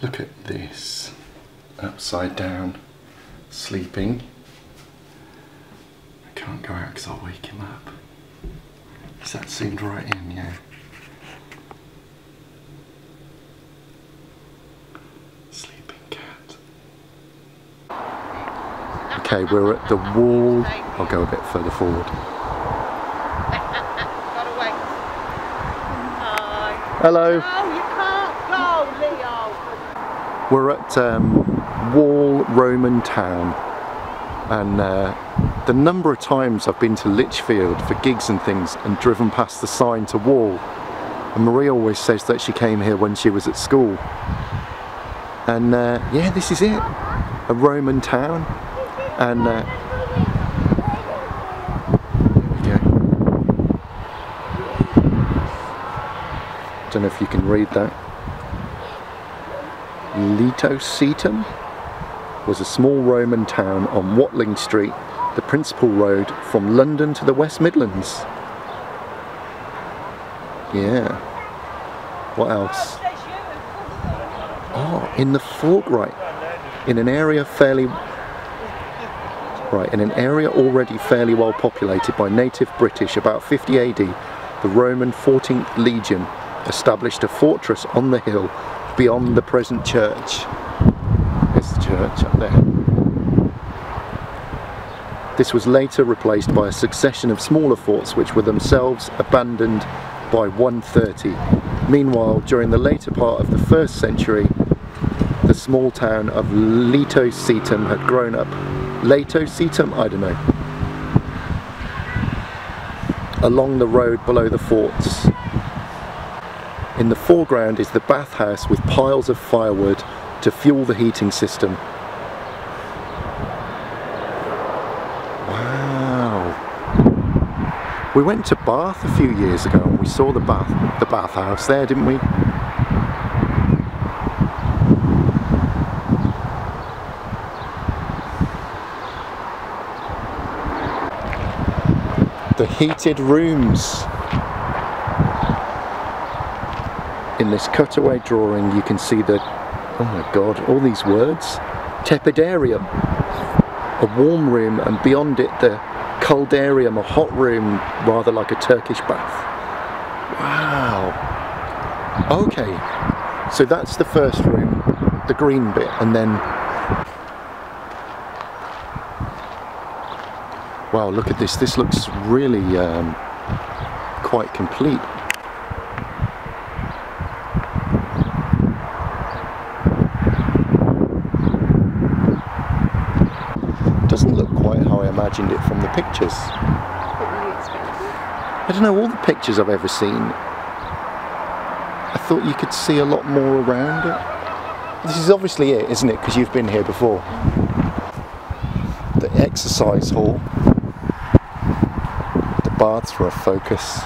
Look at this, upside down, sleeping. I can't go out because I'll wake him up. Is that zoomed right in? Yeah. Sleeping cat. Okay, we're at the wall. I'll go a bit further forward. Hello. No, you can't go, Leo. We're at Wall Roman Town, and the number of times I've been to Lichfield for gigs and things and driven past the sign to Wall, and Marie always says that she came here when she was at school, and yeah, this is it, a Roman town, and don't know if you can read that. Letocetum was a small Roman town on Watling Street, the principal road from London to the West Midlands. Yeah. What else? Oh, in the foreground, in an area already fairly well populated by native British, about 50 AD, the Roman 14th Legion established a fortress on the hill beyond the present church. There's the church up there. This was later replaced by a succession of smaller forts which were themselves abandoned by 130. Meanwhile, during the later part of the 1st century, the small town of Letocetum had grown up. Letocetum? I don't know. Along the road below the forts. In the foreground is the bathhouse with piles of firewood to fuel the heating system. Wow. We went to Bath a few years ago and we saw the bathhouse there, didn't we? The heated rooms. In this cutaway drawing you can see the, oh my god, all these words. Tepidarium, a warm room, and beyond it the coldarium, a hot room, rather like a Turkish bath. Wow. Okay, so that's the first room, the green bit, and then, wow, look at this. This looks really quite complete. Doesn't look quite how I imagined it from the pictures. I don't know, all the pictures I've ever seen, I thought you could see a lot more around it. This is obviously it, isn't it? Because you've been here before. The exercise hall. The baths were a focus.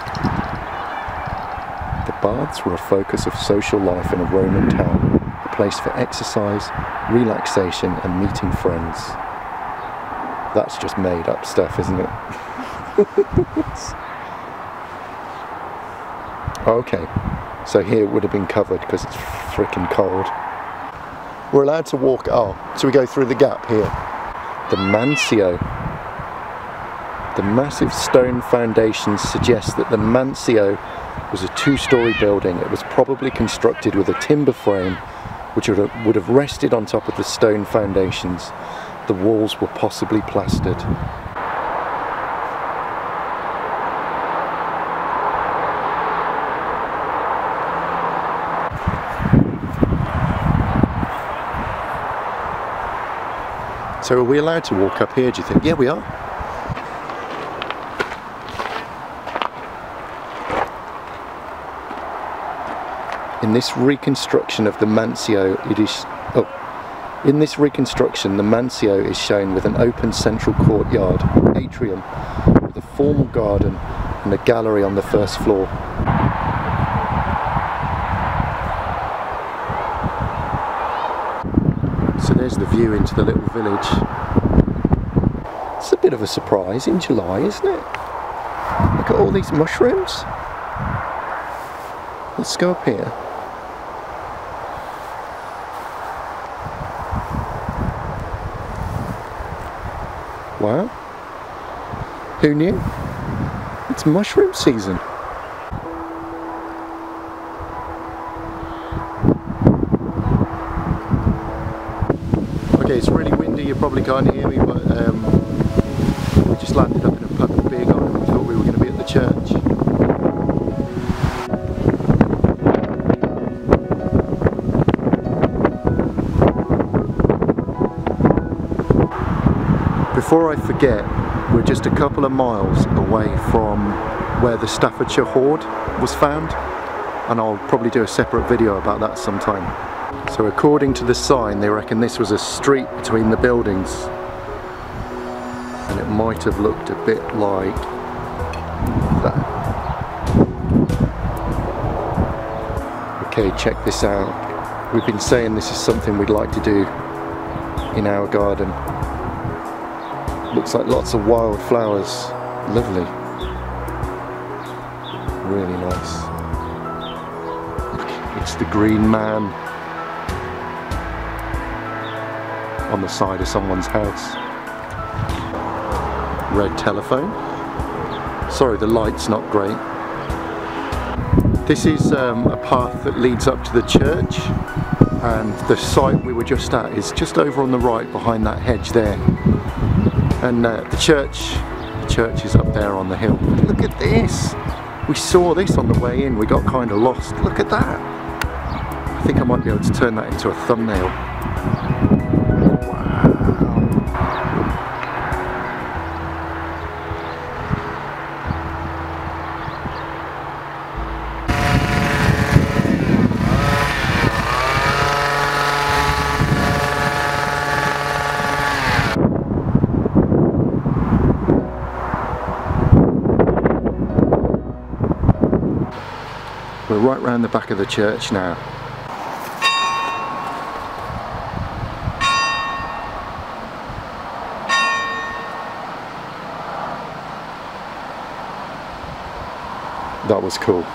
The baths were a focus of social life in a Roman town. A place for exercise, relaxation and meeting friends. That's just made up stuff, isn't it? Okay, so here it would have been covered because it's freaking cold. We're allowed to walk, oh, so we go through the gap here. The Mancio. The massive stone foundations suggest that the Mancio was a 2-story building. It was probably constructed with a timber frame which would have rested on top of the stone foundations. The walls were possibly plastered. So are we allowed to walk up here, do you think? Yeah, we are. In this reconstruction of the Mancio, in this reconstruction, the Mancio is shown with an open central courtyard, atrium, with a formal garden and a gallery on the first floor. So there's the view into the little village. It's a bit of a surprise in July, isn't it? Look at all these mushrooms. Let's go up here. Wow. Who knew? It's mushroom season. Okay, it's really windy, you probably can't hear me, but we just landed up in a pub and beer garden. We thought we were going to be at the church. Before I forget, we're just a couple of miles away from where the Staffordshire Hoard was found, and I'll probably do a separate video about that sometime. So according to the sign, they reckon this was a street between the buildings, and it might have looked a bit like that. Okay, check this out. We've been saying this is something we'd like to do in our garden. Looks like lots of wild flowers. Lovely. Really nice. It's the Green Man on the side of someone's house. Red telephone. Sorry, the light's not great. This is a path that leads up to the church, and the site we were just at is just over on the right behind that hedge there. And the church is up there on the hill. But look at this! We saw this on the way in, we got kind of lost. Look at that! I think I might be able to turn that into a thumbnail. Wow! We're right round the back of the church now. That was cool.